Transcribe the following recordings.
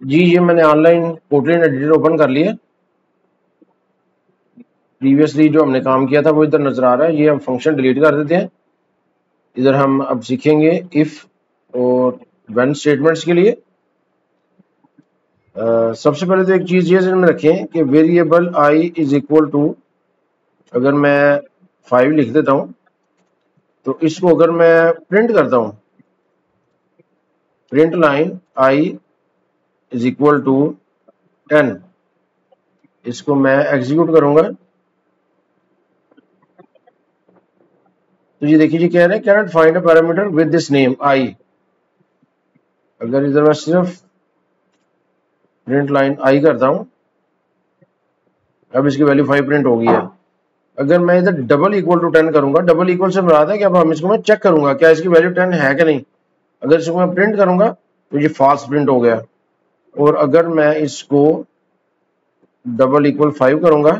जी ये मैंने online Kotlin editor open कर लिया। प्रीवियसली जो हमने काम किया था वो इधर नजर आ रहा है। ये हम फंक्शन डिलीट कर देते हैं। इधर हम अब सीखेंगे इफ और व्हेन स्टेटमेंट्स के लिए। सबसे पहले तो एक चीज ये ध्यान में रखें कि variable I is equal to, अगर मैं 5 लिख देता हूं तो इसको अगर मैं प्रिंट करता हूं, print line I is equal to 10, इसको मैं एग्जीक्यूट करूंगा तो ये देखिए, ये कह रहे हैं cannot find a parameter with this name I. अगर इधर मैं सिर्फ प्रिंट लाइन आई करता हूं, अब इसकी वैल्यू 5 प्रिंट हो गई है। अगर मैं इधर डबल इक्वल टू 10 करूंगा, डबल इक्वल से मुराद है कि अब हम इसको मैं चेक करूंगा क्या इसकी वैल्यू 10 है कि नहीं। अगर इसको मैं प्रिंट करूंगा तो ये फॉल्स प्रिंट हो गया, और अगर मैं इसको डबल इक्वल 5 करूंगा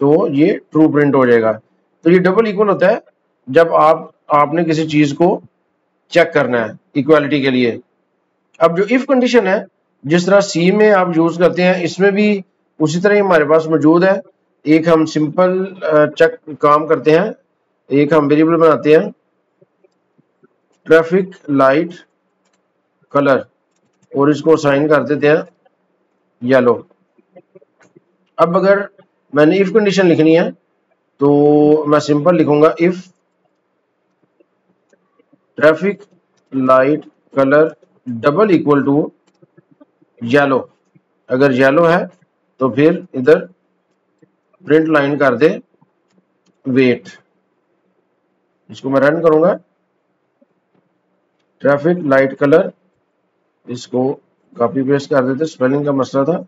तो ये ट्रू प्रिंट हो जाएगा। तो ये डबल इक्वल होता है जब आपने किसी चीज को चेक करना है इक्वालिटी के लिए। अब जो इफ कंडीशन है, जिस तरह सी में आप यूज करते हैं, इसमें भी उसी तरह ही हमारे पास मौजूद है। एक हम सिंपल चेक काम करते हैं, एक हम वेरिएबल बनाते हैं ट्रैफिक लाइट कलर, और इसको असाइन कर देते हैं येलो। अब अगर मैंने इफ कंडीशन लिखनी है तो मैं सिंपल लिखूंगा if traffic light colour double equal to yellow. अगर येलो है तो फिर इधर प्रिंट लाइन कर दे वेट। इसको मैं रन करूंगा, ट्रैफिक लाइट कलर, इसको कॉपी पेस्ट कर देते, स्पेलिंग का मसला था,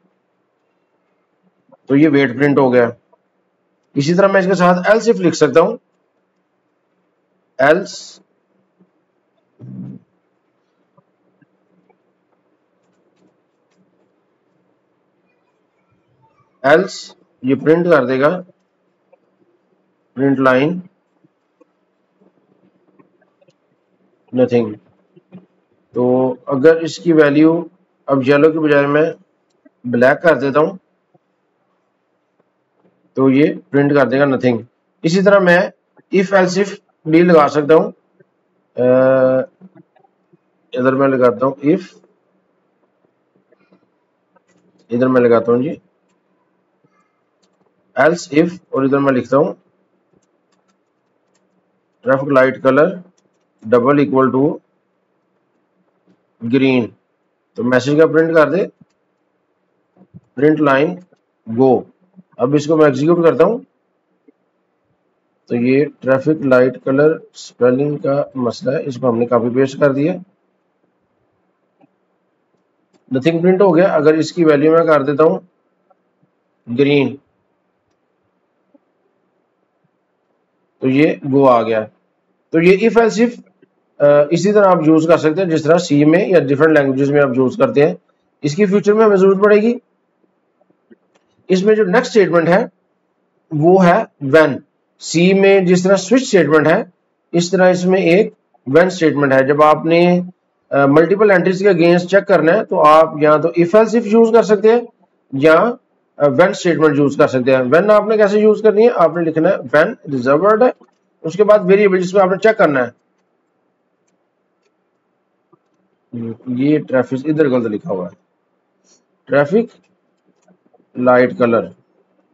तो ये वेट प्रिंट हो गया। इसी तरह मैं इसके साथ एल्स इफ लिख सकता हूं, एल्स एल्स ये प्रिंट कर देगा प्रिंट लाइन नथिंग। तो अगर इसकी वैल्यू अब येलो के बजाय मैं ब्लैक कर देता हूं तो ये प्रिंट कर देगा नथिंग। इसी तरह मैं इफ एल्स इफ भी लगा सकता हूं। इधर मैं लगाता हूं इफ, इधर मैं लगाता हूं जी एल्स इफ, और इधर मैं लिखता हूं traffic light colour double equal to green. तो मैसेज का प्रिंट कर दे प्रिंट लाइन गो। अब इसको मैं एग्जीक्यूट करता हूं तो ये ट्रैफिक लाइट कलर स्पेलिंग का मसला है, इसको हमने कॉपी पेस्ट कर दिया, नथिंग प्रिंट हो गया। अगर इसकी वैल्यू मैं कर देता हूं ग्रीन तो ये गो आ गया। तो ये इफ एल्स इफ इसी तरह आप यूज कर सकते हैं जिस तरह सी में या डिफरेंट लैंग्वेजेस में आप यूज करते हैं। इसकी फ्यूचर में हमें जरूरत पड़ेगी। इसमें जो नेक्स्ट स्टेटमेंट है वो है व्हेन। सी में जिस तरह स्विच स्टेटमेंट है, इस तरह इसमें एक व्हेन स्टेटमेंट है। जब आपने मल्टीपल एंट्रीज के अगेंस्ट चेक करना है तो आप या तो इफ एल्स इफ यूज कर सकते हैं या व्हेन स्टेटमेंट यूज कर सकते हैं। व्हेन आपने कैसे यूज करनी है, आपने लिखना है व्हेन रिजर्व वर्ड है, उसके बाद वेरिएबल जिसमें आपने चेक करना है। ये ट्रैफिक इधर गलत लिखा हुआ है, ट्रैफिक लाइट कलर,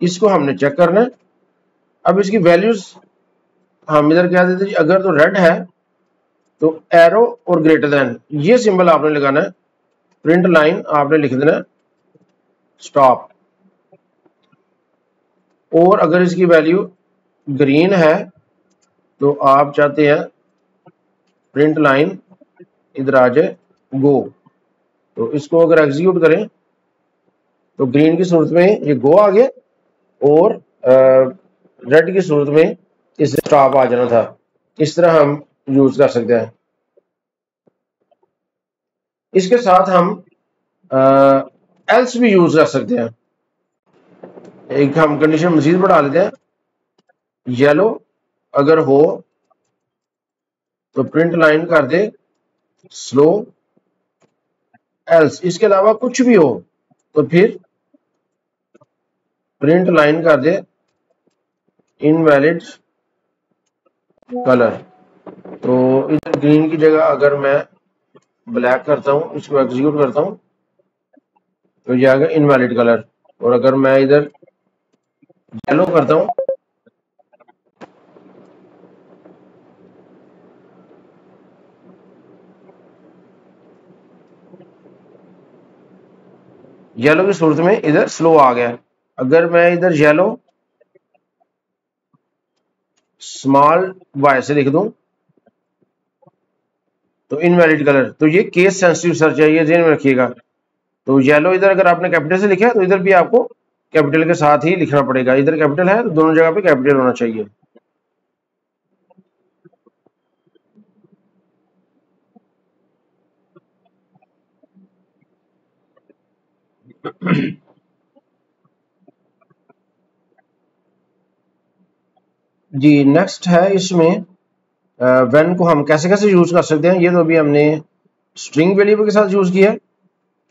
इसको हमने चेक करना है। अब इसकी वैल्यूज हम इधर क्या देते हैं, अगर तो रेड है तो एरो और ग्रेटर देन ये सिंबल आपने लगाना है। प्रिंट लाइन आपने लिख देना स्टॉप। और अगर इसकी वैल्यू ग्रीन है तो आप चाहते हैं प्रिंट लाइन इधर आ जाए गो। तो इसको अगर एग्जीक्यूट करें तो ग्रीन की सूरत में ये गो आ गया, और रेड की सूरत में इसे स्टॉप आ जाना था। इस तरह हम यूज कर सकते हैं। इसके साथ हम एल्स भी यूज कर सकते हैं। एक हम कंडीशन मजीद बढ़ा लेते हैं, येलो अगर हो तो प्रिंट लाइन कर दे स्लो एल्स इसके अलावा कुछ भी हो तो फिर प्रिंट लाइन कर दे इनवैलिड कलर। तो इधर ग्रीन की जगह अगर मैं ब्लैक करता हूँ, इसको एग्जीक्यूट करता हूँ, तो ये आ गया इनवैलिड कलर। और अगर मैं इधर येलो करता हूँ, येलो की सूरत में इधर स्लो आ गया। अगर मैं इधर येलो स्मॉल वाई से लिख दूं तो इनवैलिड कलर। तो ये केस सेंसिटिव सर्च है, ये ध्यान में रखिएगा। तो येलो इधर अगर आपने कैपिटल से लिखा है तो इधर भी आपको कैपिटल के साथ ही लिखना पड़ेगा। इधर कैपिटल है तो दोनों जगह पे कैपिटल होना चाहिए। जी नेक्स्ट है इसमें व्हेन को हम कैसे कैसे यूज कर सकते हैं। ये तो अभी हमने स्ट्रिंग वेरिएबल के साथ यूज किया है।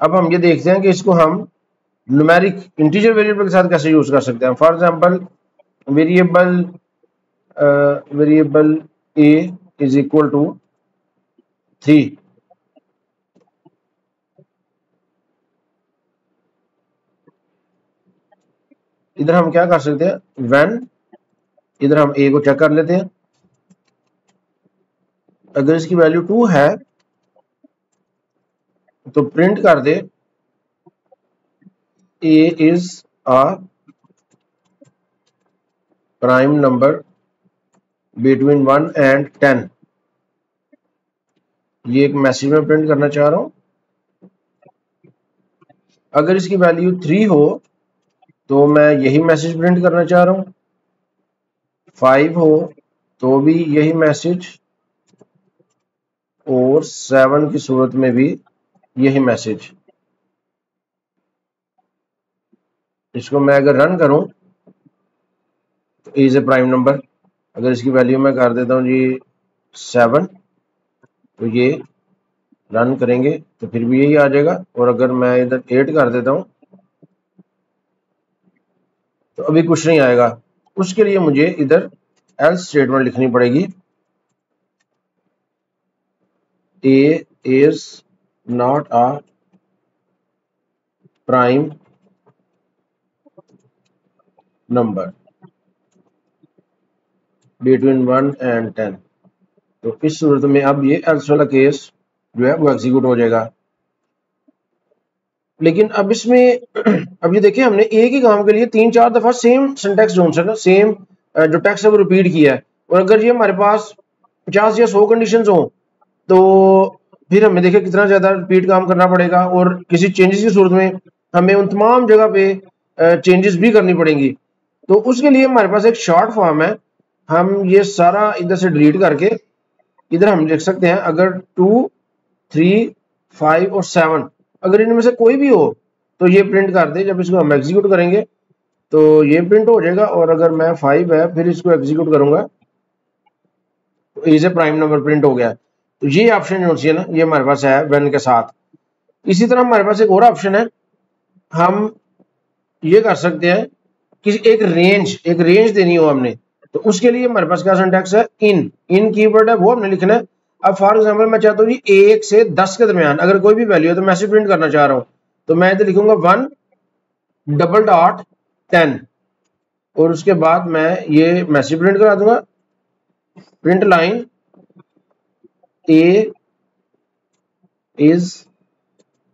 अब हम ये देखते हैं कि इसको हम न्यूमेरिक इंटीजर वेरिएबल के साथ कैसे यूज कर सकते हैं। For example variable A is equal to 3। इधर हम क्या कर सकते हैं, व्हेन इधर हम ए को चेक कर लेते हैं। अगर इसकी वैल्यू 2 है तो प्रिंट कर दे A is a prime number between 1 and 10। ये एक मैसेज में प्रिंट करना चाह रहा हूं। अगर इसकी वैल्यू 3 हो तो मैं यही मैसेज प्रिंट करना चाह रहा हूं। 5 हो तो भी यही मैसेज, और 7 की सूरत में भी यही मैसेज। इसको मैं अगर रन करूं तो इज ए प्राइम नंबर। अगर इसकी वैल्यू मैं कर देता हूं जी 7, तो ये रन करेंगे तो फिर भी यही आ जाएगा। और अगर मैं इधर 8 कर देता हूं तो अभी कुछ नहीं आएगा। उसके लिए मुझे इधर एल्स स्टेटमेंट लिखनी पड़ेगी। A is not a prime number between 1 and 10। तो इस सूरत में अब ये एल्स वाला केस जो है वो एग्जीक्यूट हो जाएगा। लेकिन अब इसमें अब ये देखिए हमने एक ही काम के लिए 3-4 दफा सेम सिंटैक्स जोन से ना सेम जो टेक्स्ट है वो रिपीट किया है। और अगर ये हमारे पास 50 या 100 कंडीशंस हो तो फिर हमें देखिए कितना ज्यादा रिपीट काम करना पड़ेगा, और किसी चेंजेस की सूरत में हमें उन तमाम जगह पे चेंजेस भी करनी पड़ेंगी। तो उसके लिए हमारे पास एक शॉर्ट फॉर्म है। हम ये सारा इधर से डिलीट करके इधर हम लिख सकते हैं अगर 2, 3, 5 और 7 अगर इनमें से कोई भी हो तो ये प्रिंट कर दे। जब इसको हम एग्जीक्यूट करेंगे तो ये प्रिंट हो जाएगा। और अगर मैं 5 है फिर इसको एग्जीक्यूट करूंगा तो is a prime number print हो गया। तो ये ऑप्शन जो है ना ये हमारे पास है व्हेन के साथ। इसी तरह हमारे पास एक और ऑप्शन है, हम ये कर सकते हैं कि एक रेंज देनी हो हमने, तो उसके लिए हमारे पास क्या सिंटैक्स है, इन कीवर्ड है वो हमने लिखना है। अब फॉर एग्जांपल मैं चाहता हूँ जी 1 से 10 के दरमियान अगर कोई भी वैल्यू है तो मैसेज प्रिंट करना चाह रहा हूँ, तो मैं इधर लिखूंगा 1:10 और उसके बाद मैं ये मैसेज प्रिंट करा दूंगा, print line A is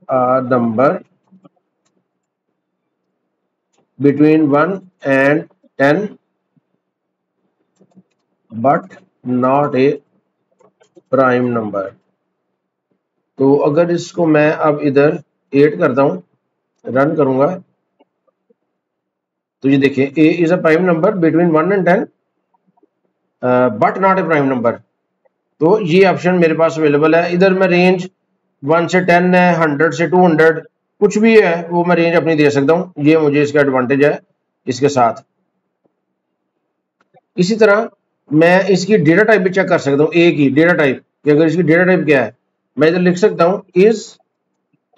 a number between 1 and 10 but not a prime number. तो अगर इसको मैं अब इधर 8 करता हूं, रन करूंगा, तो ये देखिए ए is a prime number between 1 and 10 but not a prime number. तो ये ऑप्शन मेरे पास अवेलेबल है। इधर मैं रेंज 1 से 10 है, 100 से 200 कुछ भी है वो मैं रेंज अपनी दे सकता हूँ। ये मुझे इसका एडवांटेज है इसके साथ। इसी तरह मैं इसकी डेटा टाइप भी चेक कर सकता हूँ, ए की डेटा टाइप कि अगर इसकी डेटा टाइप क्या है। मैं इधर लिख सकता हूँ इज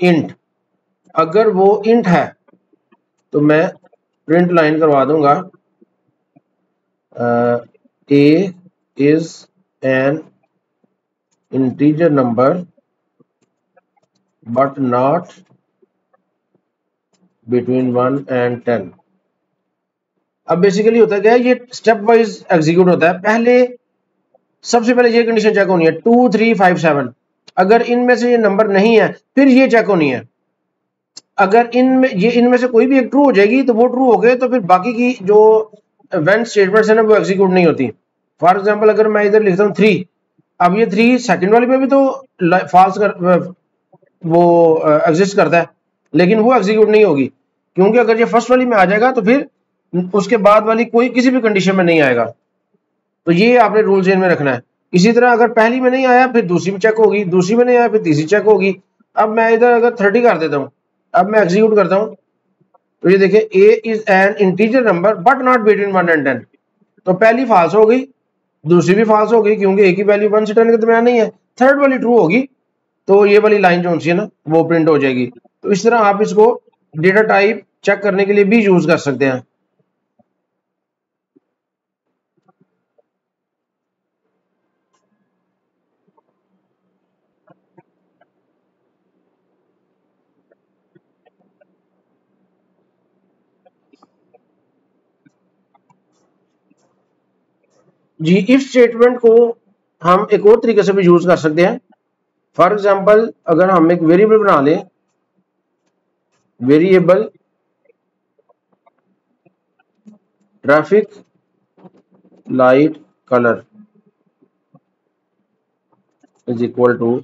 इंट, अगर वो इंट है तो मैं प्रिंट लाइन करवा दूंगा A is an integer number but not between 1 and 10। अब बेसिकली होता है क्या है, ये स्टेप वाइज एग्जीक्यूट होता है। पहले सबसे पहले ये कंडीशन चेक होनी है 2 3 5 7, अगर इनमें से ये नंबर नहीं है फिर ये चेक होनी है। अगर इनमें से कोई भी एक ट्रू हो जाएगी तो वो ट्रू हो गए, तो फिर बाकी की जो व्हेन स्टेटमेंट्स है ना वो एग्जीक्यूट नहीं होती। फॉर एग्जांपल अगर मैं इधर लिखता हूँ 3, अब ये 3 सेकंड वाली पे भी तो फॉल्स कर वो एग्जिस्ट करता है, लेकिन वो एग्जीक्यूट नहीं होगी, क्योंकि अगर ये फर्स्ट वाली में आ जाएगा तो फिर उसके बाद वाली कोई किसी भी कंडीशन में नहीं आएगा। तो ये आपने रूल चेन में रखना है। इसी तरह अगर पहली में नहीं आया फिर दूसरी में चेक होगी, दूसरी में नहीं आया फिर तीसरी चेक होगी। अब मैं इधर अगर 30 कर देता हूँ, अब मैं एग्जीक्यूट करता हूँ तो ये देखिए ए is an integer number but not between 1 and 10, तो पहली फॉल्स हो गई, दूसरी भी फॉल्स हो गई क्योंकि ए की वैल्यू 1 से 10 के दरमियान नहीं है, थर्ड वाली ट्रू होगी तो ये वाली लाइन जो सी है ना वो प्रिंट हो जाएगी। तो इस तरह आप इसको डेटा टाइप चेक करने के लिए भी यूज कर सकते हैं। जी, इफ स्टेटमेंट को हम एक और तरीके से भी यूज कर सकते हैं। फॉर एग्जाम्पल अगर हम एक वेरिएबल बना लें, variable traffic light colour is equal to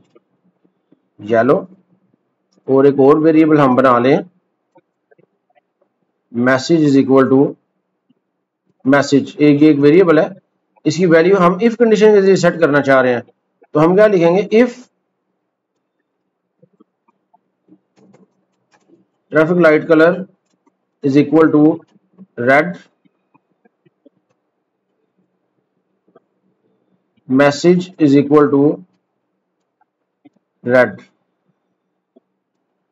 yellow, और एक और वेरिएबल हम बना लें message is equal to message. एक वेरिएबल है, इसकी वैल्यू हम इफ कंडीशन के जरिए सेट करना चाह रहे हैं, तो हम क्या लिखेंगे if traffic light colour is equal to red, message is equal to red,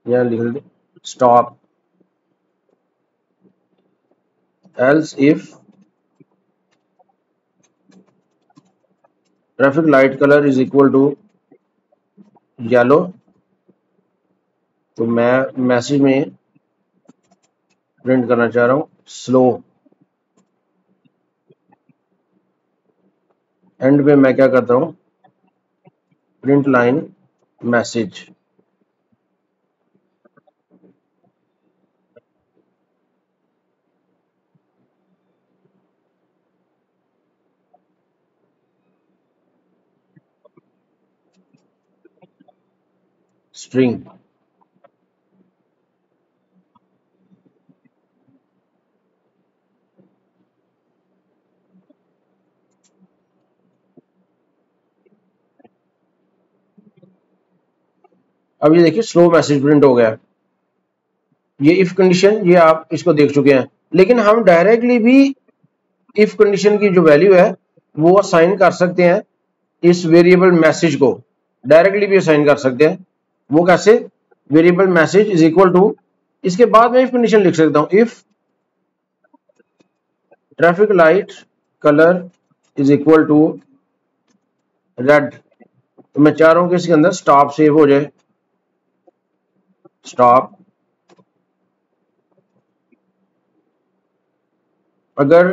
या लिख लेते stop, else if traffic light colour is equal to yellow, तो मैं मैसेज में प्रिंट करना चाह रहा हूं स्लो, एंड में मैं क्या करता हूं प्रिंट लाइन मैसेज। स्ट्रिंग, अब ये देखिए स्लो मैसेज प्रिंट हो गया। ये इफ कंडीशन ये आप इसको देख चुके हैं, लेकिन हम डायरेक्टली भी इफ कंडीशन की जो वैल्यू है वो असाइन कर सकते हैं इस वेरिएबल मैसेज को, डायरेक्टली भी असाइन कर सकते हैं। वो कैसे, variable message is equal to, इसके बाद में इफ कंडीशन लिख सकता हूं if traffic light colour is equal to red, तो मैं चाह रहा हूं कि इसके अंदर स्टॉप सेव हो जाए, स्टॉप। अगर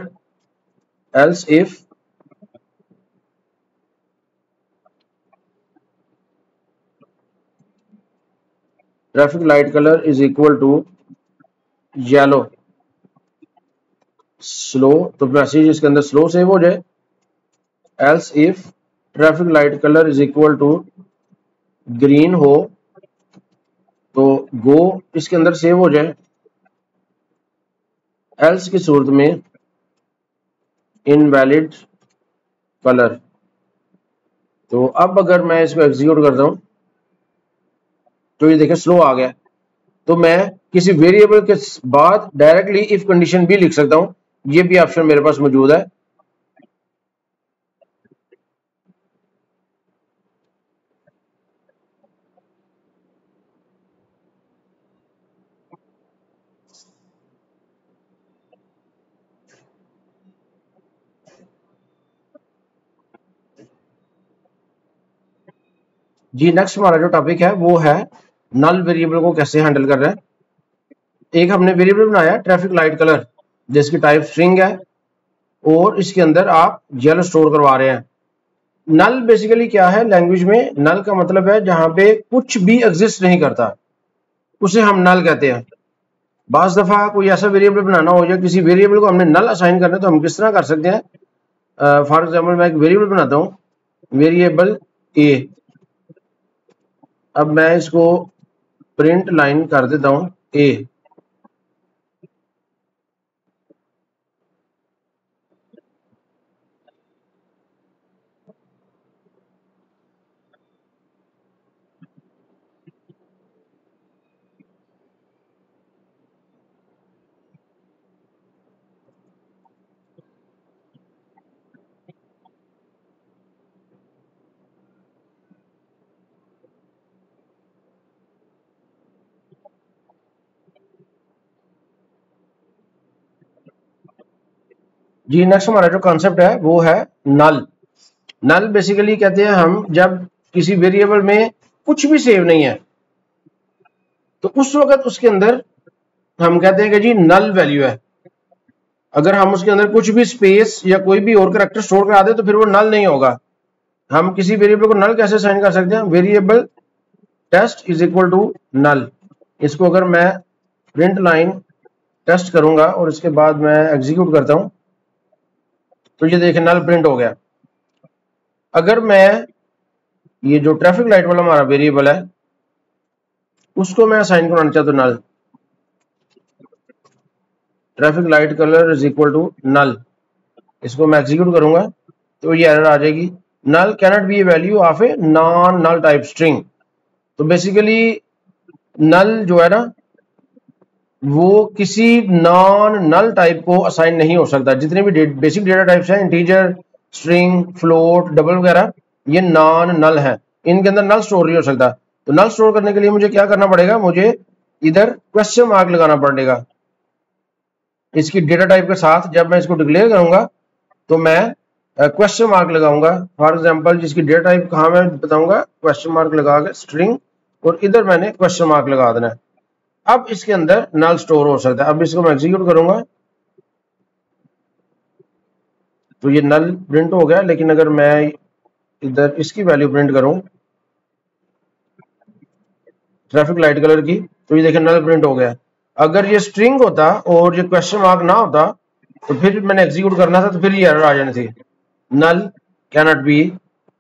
else if traffic light colour is equal to yellow slow, तो मैसेज इसके अंदर स्लो सेव हो जाए। Else if traffic light colour is equal to green हो तो गो इसके अंदर सेव हो जाए। एल्स की सूरत में इनवैलिड कलर, तो अब अगर मैं इसको एग्जीक्यूट करता हूं तो ये देखिए स्लो आ गया। तो मैं किसी वेरिएबल के बाद डायरेक्टली इफ कंडीशन भी लिख सकता हूं, ये भी ऑप्शन मेरे पास मौजूद है। जी नेक्स्ट हमारा जो टॉपिक है वो है नल वेरिएबल को कैसे हैंडल कर रहे हैं। एक हमने वेरिएबल बनाया ट्रैफिक लाइट कलर, जिसकी टाइप स्ट्रिंग है और इसके अंदर आप येलो स्टोर करवा रहे हैं। नल बेसिकली क्या है, लैंग्वेज में नल का मतलब है जहां पे कुछ भी एग्जिस्ट नहीं करता, उसे हम नल कहते हैं। बाज दफा कोई ऐसा वेरिएबल बनाना हो या किसी वेरिएबल को हमने नल असाइन करना है तो हम किस तरह कर सकते हैं। फॉर एग्जाम्पल मैं एक वेरिएबल बनाता हूँ, वेरिएबल ए। अब मैं इसको प्रिंट लाइन कर देता हूँ ए। जी नेक्स्ट हमारा जो कॉन्सेप्ट है वो है नल। नल बेसिकली कहते हैं हम जब किसी वेरिएबल में कुछ भी सेव नहीं है तो उस वक्त उसके अंदर हम कहते हैं कि जी नल वैल्यू है। अगर हम उसके अंदर कुछ भी स्पेस या कोई भी और करैक्टर स्टोर करा दे तो फिर वो नल नहीं होगा। हम किसी वेरिएबल को नल कैसे साइन कर सकते हैं, variable test is equal to null. इसको अगर मैं प्रिंट लाइन टेस्ट करूंगा और इसके बाद मैं एग्जीक्यूट करता हूं तो ये देखें नल प्रिंट हो गया। अगर मैं ये जो ट्रैफिक लाइट वाला हमारा वेरिएबल है उसको मैं असाइन कराना चाहता हूं null, traffic light colour is equal to null. इसको मैं एग्जीक्यूट करूंगा तो ये एरर आ जाएगी, null cannot be a value of a non null type string. तो बेसिकली नल जो है ना वो किसी नॉन नल टाइप को असाइन नहीं हो सकता। जितने भी बेसिक डेटा टाइप्स हैं, इंटीजर, स्ट्रिंग, फ्लोट, डबल वगैरह, ये नॉन नल है, इनके अंदर नल स्टोर नहीं हो सकता। तो नल स्टोर करने के लिए मुझे क्या करना पड़ेगा, मुझे इधर क्वेश्चन मार्क लगाना पड़ेगा इसकी डेटा टाइप के साथ। जब मैं इसको डिक्लेयर करूंगा तो मैं क्वेश्चन मार्क लगाऊंगा। फॉर एग्जांपल जिसकी डेटा टाइप कहाँ मैं बताऊंगा, क्वेश्चन मार्क लगा के स्ट्रिंग, और इधर मैंने क्वेश्चन मार्क लगा देना है। अब इसके अंदर नल स्टोर हो सकता है। अब इसको मैं एग्जीक्यूट करूंगा तो ये नल प्रिंट हो गया। लेकिन अगर मैं इधर इसकी वैल्यू प्रिंट करूं ट्रैफिक लाइट कलर की तो ये देखिए नल प्रिंट हो गया। अगर ये स्ट्रिंग होता और ये क्वेश्चन मार्क ना होता तो फिर मैंने एग्जीक्यूट करना था तो फिर ये एरर आ जानी थी, null cannot be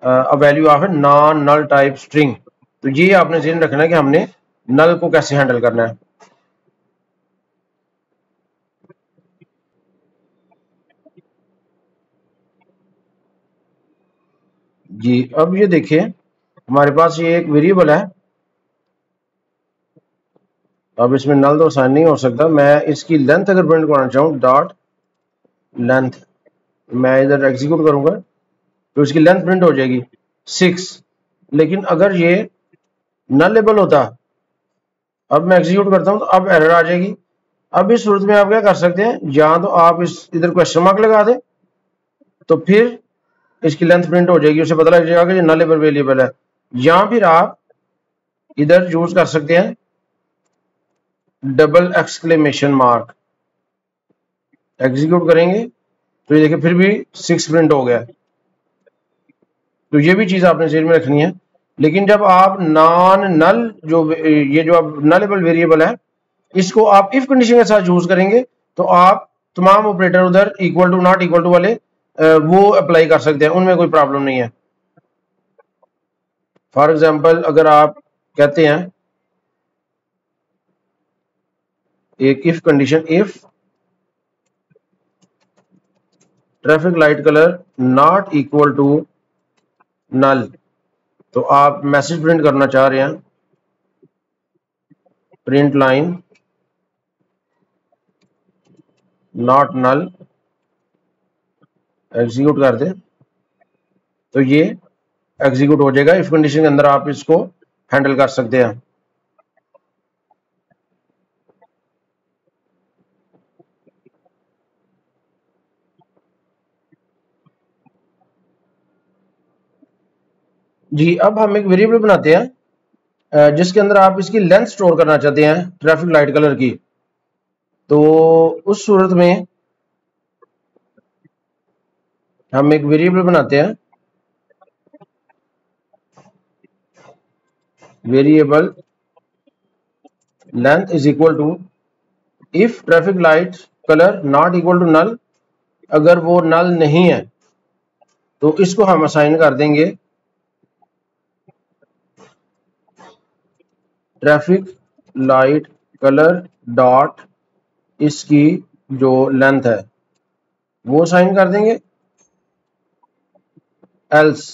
a value of a non null type string. तो ये आपने ध्यान रखना है कि हमने नल को कैसे हैंडल करना है। जी अब ये देखिए हमारे पास ये एक वेरिएबल है। अब इसमें नल तो असाइन नहीं हो सकता। मैं इसकी लेंथ अगर प्रिंट करना चाहूँ, डॉट लेंथ, मैं इधर एग्जीक्यूट करूंगा तो इसकी लेंथ प्रिंट हो जाएगी 6। लेकिन अगर ये नलेबल होता, अब मैं एग्जीक्यूट करता हूं तो अब एरर आ जाएगी। अब इस सूरत में आप क्या कर सकते हैं, या तो आप इस इधर क्वेश्चन मार्क लगा दें तो फिर इसकी लेंथ प्रिंट हो जाएगी, उसे पता लग जाएगा कि ये नलेबल वेरिएबल है। या फिर आप इधर यूज कर सकते हैं डबल एक्सक्लेमेशन मार्क, एग्जीक्यूट करेंगे तो ये देखिए फिर भी 6 प्रिंट हो गया। तो ये भी चीज आपने जेल में रखनी है। लेकिन जब आप नॉन नल जो ये जो आप नलेबल वेरिएबल है इसको आप इफ कंडीशन के साथ यूज करेंगे तो आप तमाम ऑपरेटर उधर equal to not equal to वाले वो अप्लाई कर सकते हैं, उनमें कोई प्रॉब्लम नहीं है। फॉर एग्जांपल अगर आप कहते हैं एक if condition, if traffic light colour not equal to null, तो आप मैसेज प्रिंट करना चाह रहे हैं print line not null, execute कर दें तो ये एग्जीक्यूट हो जाएगा। इफ कंडीशन के अंदर आप इसको हैंडल कर सकते हैं। जी अब हम एक वेरिएबल बनाते हैं जिसके अंदर आप इसकी लेंथ स्टोर करना चाहते हैं ट्रैफिक लाइट कलर की। तो उस सूरत में हम एक वेरिएबल बनाते हैं, variable length is equal to if traffic light colour not equal to null, अगर वो नल नहीं है तो इसको हम असाइन कर देंगे ट्रैफिक लाइट कलर डॉट इसकी जो लेंथ है वो असाइन कर देंगे। एल्स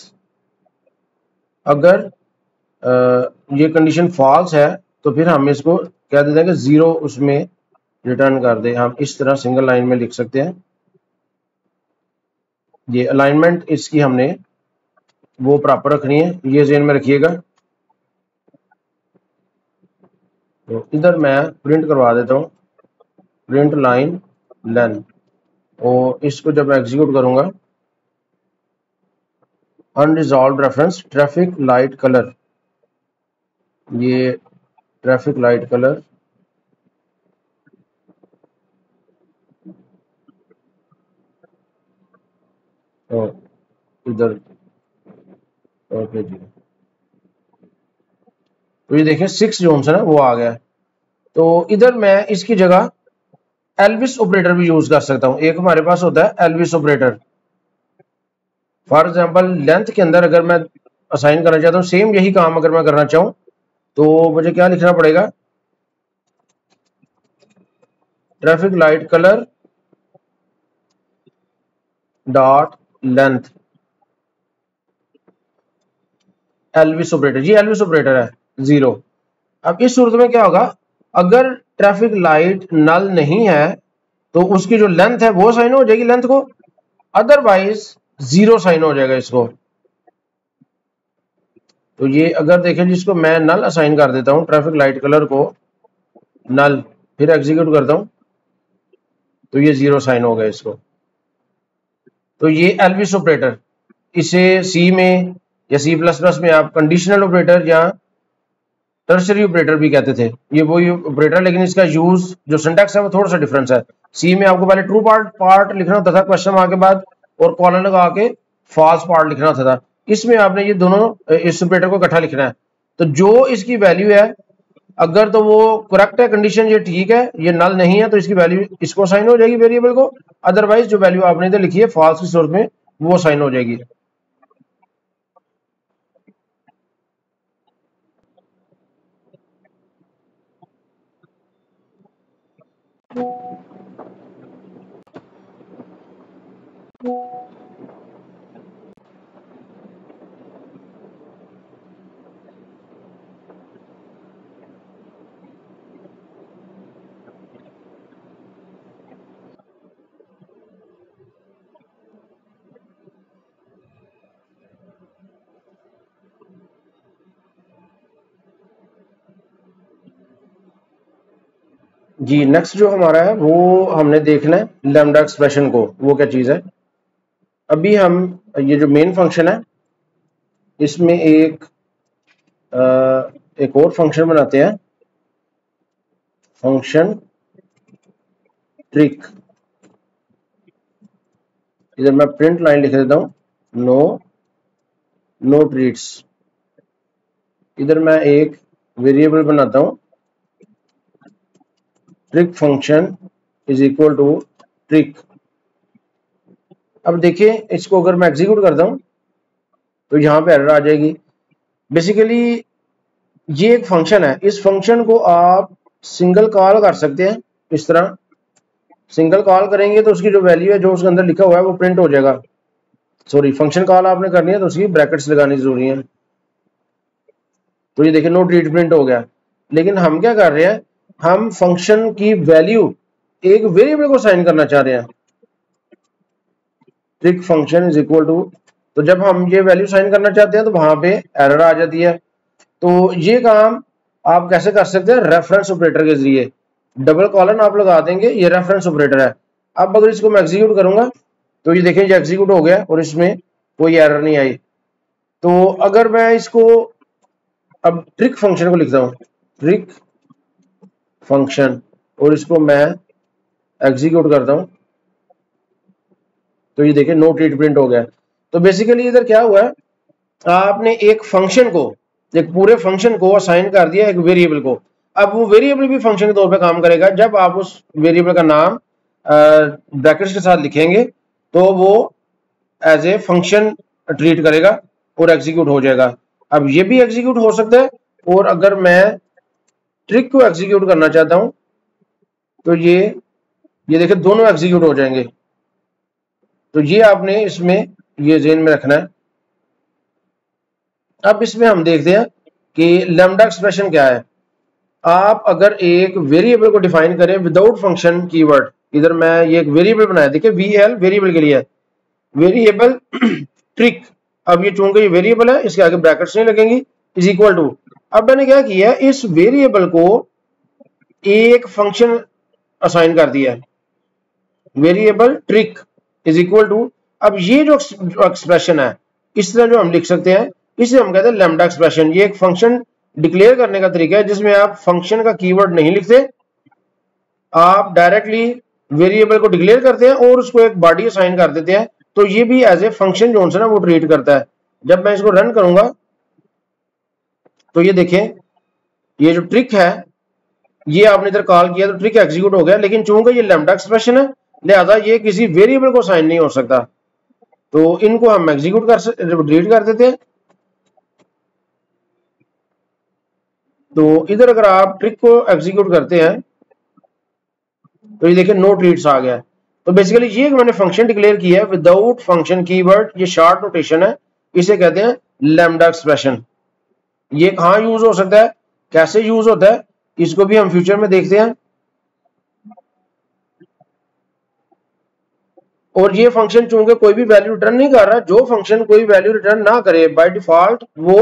अगर ये कंडीशन फॉल्स है तो फिर हम इसको कह देते हैं कि 0 उसमें रिटर्न कर दे। हम इस तरह सिंगल लाइन में लिख सकते हैं। ये अलाइनमेंट इसकी हमने वो प्रॉपर रखनी है, ये ज़हन में रखिएगा। तो इधर मैं प्रिंट करवा देता हूँ प्रिंट लाइन लेन, और इसको जब एग्जीक्यूट करूंगा unresolved reference traffic light colour, ये ट्रैफिक लाइट कलर इधर ओके जी। तो ये देखिए 6 जो है ना वो आ गया। तो इधर मैं इसकी जगह एल्विस ऑपरेटर भी यूज कर सकता हूँ। एक हमारे पास होता है Elvis operator. For example length के अंदर अगर मैं असाइन करना चाहता हूँ सेम यही काम अगर मैं करना चाहूँ तो मुझे क्या लिखना पड़ेगा, traffic light colour dot length Elvis operator. ये एल्विस ऑपरेटर है 0। अब इस सूरत में क्या होगा, अगर ट्रैफिक लाइट नल नहीं है तो उसकी जो लेंथ है वो साइन हो जाएगी लेंथ को, अदरवाइज 0 साइन हो जाएगा इसको। तो ये अगर देखें जिसको मैं नल असाइन कर देता हूं ट्रैफिक लाइट कलर को नल, फिर एग्जीक्यूट करता हूं तो ये 0 साइन हो गया इसको। तो ये एल्विस ऑपरेटर, इसे सी में या C++ में आप कंडीशनल ऑपरेटर या टर्शरी ऑपरेटर भी कहते थे। ये वही ऑपरेटर, लेकिन इसका यूज जो सिंटैक्स है वो थोड़ा सा डिफरेंस है। सी में आपको पहले ट्रू पार्ट लिखना होता था क्वेश्चन मार्क के बाद, और कॉलन लगा के फॉल्स पार्ट लिखना होता था। इसमें आपने ये दोनों इस ऑपरेटर को इकट्ठा लिखना है। तो जो इसकी वैल्यू है अगर तो वो करेक्ट है कंडीशन, ये ठीक है, ये नल नहीं है तो इसकी वैल्यू इसको साइन हो जाएगी वेरिएबल को, अदरवाइज जो वैल्यू आपने इधर लिखी है फॉल्स की सूरत में वो साइन हो जाएगी। जी नेक्स्ट जो हमारा है वो हमने देखना है लैम्डा एक्सप्रेशन को, वो क्या चीज है। अभी हम ये जो मेन फंक्शन है इसमें एक और फंक्शन बनाते हैं, फंक्शन ट्रिक। इधर मैं प्रिंट लाइन लिख देता हूं नो ट्रीट्स। इधर मैं एक वेरिएबल बनाता हूं trick function is equal to trick. अब देखिए इसको अगर मैं एग्जीक्यूट करता हूं तो यहां पे एरर आ जाएगी। बेसिकली ये एक फंक्शन है, इस फंक्शन को आप सिंगल कॉल कर सकते हैं। इस तरह सिंगल कॉल करेंगे तो उसकी जो वैल्यू है जो उसके अंदर लिखा हुआ है वो प्रिंट हो जाएगा। सॉरी, फंक्शन कॉल आपने करनी है तो उसकी ब्रैकेट्स लगानी जरूरी है। तो ये देखिए नो ट्रीट प्रिंट हो गया। लेकिन हम क्या कर रहे हैं, हम फंक्शन की वैल्यू एक वेरिएबल को साइन करना चाह रहे हैं। Trick function is equal to, तो जब हम ये वैल्यू साइन करना चाहते हैं तो वहां पे एरर आ जाती है। तो ये काम आप कैसे कर सकते हैं, रेफरेंस ऑपरेटर के जरिए। डबल कॉलन आप लगा देंगे, ये रेफरेंस ऑपरेटर है। अब अगर इसको मैं एग्जीक्यूट करूंगा तो ये देखें ये एग्जीक्यूट हो गया और इसमें कोई एरर नहीं आई। तो अगर मैं इसको अब ट्रिक फंक्शन को लिखता हूं, ट्रिक फंक्शन, और इसको मैं एग्जीक्यूट करता हूं, तो ये देखिए नो ट्रीट प्रिंट हो गया। तो बेसिकली इधर क्या हुआ है, आपने एक फंक्शन को, एक पूरे फंक्शन को असाइन कर दिया एक वेरिएबल को। अब वो वेरिएबल भी फंक्शन के तौर पे काम करेगा। जब आप उस वेरिएबल का नाम ब्रैकेट्स के साथ लिखेंगे तो वो एज ए फंक्शन ट्रीट करेगा और एग्जीक्यूट हो जाएगा। अब ये भी एग्जीक्यूट हो सकता है, और अगर मैं ट्रिक को एग्जीक्यूट करना चाहता हूं तो ये देखिए दोनों एग्जीक्यूट हो जाएंगे। तो ये आपने इसमें ये ज़हन में रखना है। अब इसमें हम देखते हैं कि लैम्डा एक्सप्रेशन क्या है। आप अगर एक वेरिएबल को डिफाइन करें विदाउट फंक्शन कीवर्ड, इधर मैं ये एक वेरिएबल बनाया, देखिए वीएल वेरिएबल के लिए है, वेरिएबल ट्रिक। अब ये चूंकि ये वेरिएबल है, इसके आगे ब्रैकेट्स नहीं लगेंगी, इज इक्वल टू। अब मैंने क्या किया, इस वेरिएबल को एक फंक्शन असाइन कर दिया है, variable trick is equal to. अब ये जो एक्सप्रेशन है, इस तरह जो हम लिख सकते हैं, इसे हम कहते हैं लैम्डा एक्सप्रेशन। ये एक फंक्शन डिक्लेयर करने का तरीका है जिसमें आप फंक्शन का कीवर्ड नहीं लिखते, आप डायरेक्टली वेरिएबल को डिक्लेयर करते हैं और उसको एक बॉडी असाइन कर देते हैं। तो ये भी एज ए फंक्शन जो है ना वो ट्रीट करता है। जब मैं इसको रन करूंगा तो ये देखें, ये जो ट्रिक है ये आपने इधर कॉल किया तो ट्रिक एग्जीक्यूट हो गया, लेकिन चूंकि ये लैम्डा एक्सप्रेशन है लिहाजा ये किसी वेरिएबल को असाइन नहीं हो सकता। तो इनको हम एग्जीक्यूट डिलीट कर देते हैं। तो इधर अगर आप ट्रिक को एग्जीक्यूट करते हैं तो ये देखिए नो ट्रीट्स आ गया। तो बेसिकली ये मैंने फंक्शन डिक्लेयर किया है विदाउट फंक्शन कीवर्ड, ये शॉर्ट नोटेशन है, इसे कहते हैं लैम्डा एक्सप्रेशन। ये कहाँ यूज हो सकता है, कैसे यूज होता है, इसको भी हम फ्यूचर में देखते हैं। और ये फंक्शन चूंकि कोई भी वैल्यू रिटर्न नहीं कर रहा, जो फंक्शन कोई वैल्यू रिटर्न ना करे बाय डिफॉल्ट वो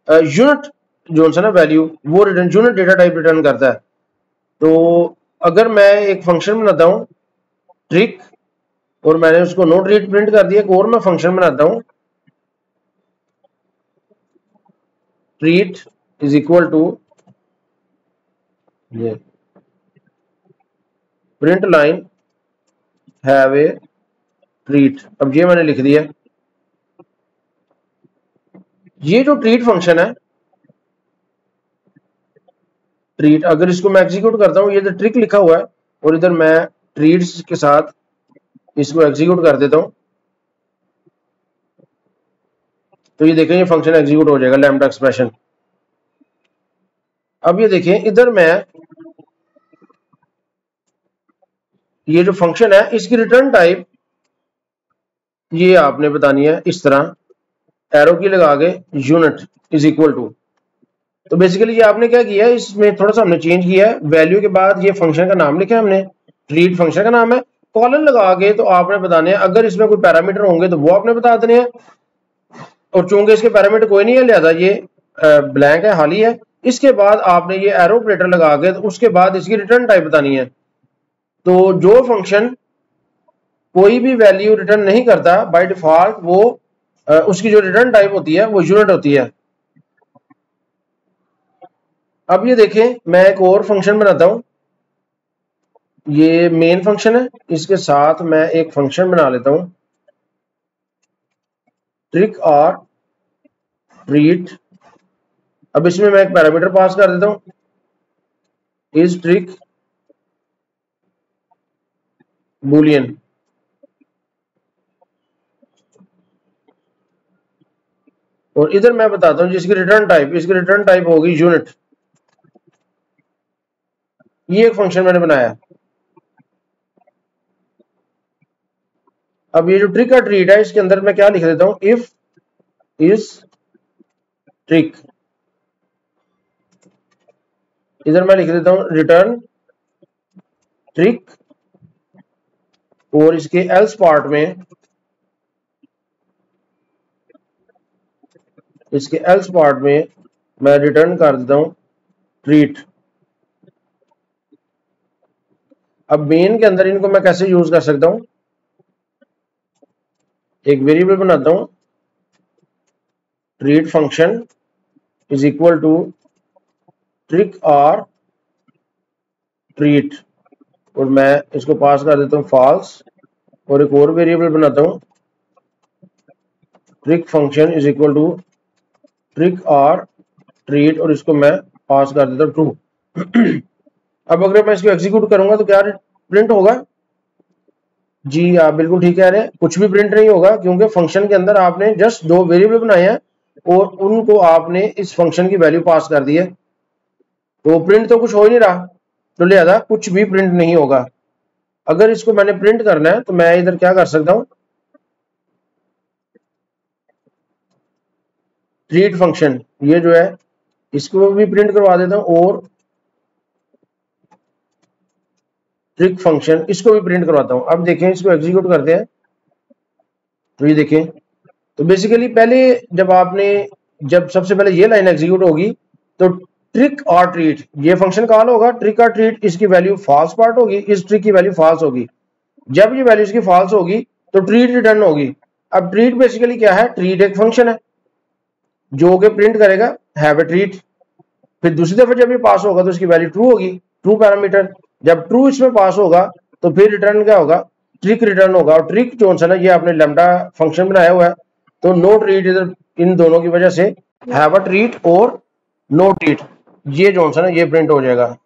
यूनिट जो है ना वैल्यू वो return unit data type return करता है। तो अगर मैं एक फंक्शन बनाता हूं ट्रिक और मैंने उसको नोट रीड प्रिंट कर दिया, और मैं फंक्शन बनाता हूं ट्रीट इज इक्वल टू ये print line have a treat. अब ये मैंने लिख दिया। ये जो ट्रीट फंक्शन है, ट्रीट, अगर इसको मैं एग्जीक्यूट करता हूं, ये जो ट्रिक लिखा हुआ है और इधर मैं ट्रीट्स के साथ इसको एग्जीक्यूट कर देता हूं, तो ये देखें ये फंक्शन एग्जीक्यूट हो जाएगा लैम्डा एक्सप्रेशन। अब ये देखें इधर मैं ये जो फंक्शन है इसकी रिटर्न टाइप ये आपने बतानी है इस तरह एरो की लगा के यूनिट इज इक्वल टू। तो बेसिकली ये आपने क्या किया है, इसमें थोड़ा सा हमने चेंज किया है, वैल्यू के बाद ये फंक्शन का नाम लिखा है हमने, ट्रीट फंक्शन का नाम है, कॉलन लगा के तो आपने बताने हैं, अगर इसमें कोई पैरामीटर होंगे तो वो आपने बता देने हैं। और चूंकि इसके पैरामीटर कोई नहीं है लिहाजा ये ब्लैंक है, खाली है। इसके बाद आपने ये एरो ऑपरेटर लगा के तो उसके बाद इसकी रिटर्न टाइप बतानी है। तो जो फंक्शन कोई भी वैल्यू रिटर्न नहीं करता बाय डिफॉल्ट वो उसकी जो रिटर्न टाइप होती है वो यूनिट होती है। अब ये देखें मैं एक और फंक्शन बनाता हूं, ये मेन फंक्शन है, इसके साथ मैं एक फंक्शन बना लेता हूं ट्रिक और ट्रीट। अब इसमें मैं एक पैरामीटर पास कर देता हूं इज ट्रिक बूलियन। और इधर मैं बताता हूं जिसकी रिटर्न टाइप, इसकी रिटर्न टाइप होगी यूनिट। ये एक फंक्शन मैंने बनाया। अब ये जो ट्रिक का ट्रीट है इसके अंदर मैं क्या लिख देता हूं, इफ इज ट्रिक, इधर मैं लिख देता हूं रिटर्न ट्रिक, और इसके एल्स पार्ट में, इसके एल्स पार्ट में मैं रिटर्न कर देता हूं ट्रीट। अब मेन के अंदर इनको मैं कैसे यूज कर सकता हूं, एक वेरिएबल बनाता हूं treat function is equal to trick और ट्रीट, और मैं इसको पास कर देता हूँ फॉल्स, और एक और वेरिएबल बनाता हूँ trick function is equal to trick और ट्रीट, और इसको मैं पास कर देता हूँ ट्रू। अब अगर मैं इसको एग्जीक्यूट करूंगा तो क्या प्रिंट होगा? जी आप बिल्कुल ठीक कह रहे हैं, कुछ भी प्रिंट नहीं होगा, क्योंकि फंक्शन के अंदर आपने जस्ट दो वेरिएबल बनाए हैं और उनको आपने इस फंक्शन की वैल्यू पास कर दी है, तो प्रिंट तो कुछ हो ही नहीं रहा, तो लिहाजा कुछ भी प्रिंट नहीं होगा। अगर इसको मैंने प्रिंट करना है तो मैं इधर क्या कर सकता हूं, ट्रीट फंक्शन ये जो है इसको भी प्रिंट करवा देता हूं, और ट्रिक फंक्शन इसको भी प्रिंट करवाता हूं। अब देखें, इसको एग्जीक्यूट करते हैं तो ये देखें, तो बेसिकली पहले जब सबसे पहले ये लाइन एग्जीक्यूट होगी तो ट्रिक और ट्रीट ये फंक्शन कॉल होगा, ट्रिक और ट्रीट इसकी वैल्यू फॉल्स पार्ट होगी, इस ट्रिक की वैल्यू फॉल्स होगी। जब ये वैल्यू इसकी फॉल्स होगी तो ट्रीट रिटर्न होगी। अब ट्रीट बेसिकली क्या है, ट्रीट एक फंक्शन है जो कि प्रिंट करेगा हैव ए ट्रीट, फिर दूसरी दफा जब ये पास होगा तो इसकी वैल्यू ट्रू होगी, ट्रू पैरामीटर। जब ट्रू इसमें पास होगा तो फिर रिटर्न क्या होगा, ट्रिक रिटर्न होगा। और ट्रिक जो है ना, ये आपने लैम्डा फंक्शन बनाया हुआ है, तो नो ट्रीट इधर इन दोनों की वजह से हैव अ ट्रीट और नो ट्रीट ये जो है ना ये प्रिंट हो जाएगा।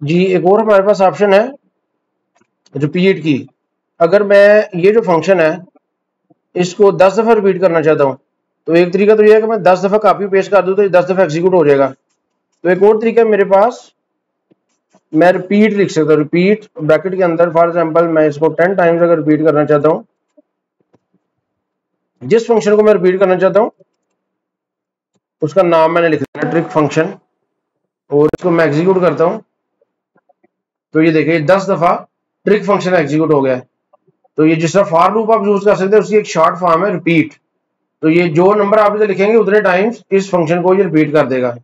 जी एक और हमारे पास ऑप्शन है रिपीट की। अगर मैं ये जो फंक्शन है इसको 10 दफा रिपीट करना चाहता हूँ, तो एक तरीका तो ये है कि मैं 10 दफा कॉपी पेस्ट कर दूं तो ये 10 दफा एग्जीक्यूट हो जाएगा। तो एक और तरीका है मेरे पास, मैं रिपीट लिख सकता हूँ, रिपीट ब्रैकेट के अंदर फॉर एग्जांपल मैं इसको 10 टाइम्स अगर रिपीट करना चाहता हूँ, जिस फंक्शन को मैं रिपीट करना चाहता हूँ उसका नाम मैंने लिख दिया ट्रिक फंक्शन, और इसको मैं एग्जीक्यूट करता हूँ तो ये देखिए 10 दफा ट्रिक फंक्शन एग्जीक्यूट हो गया है। तो ये जिस तरह फॉर लूप आप यूज कर सकते हैं उसकी एक शॉर्ट फॉर्म है रिपीट, तो ये जो नंबर आप इधर लिखेंगे उतने टाइम्स इस फंक्शन को ये रिपीट कर देगा।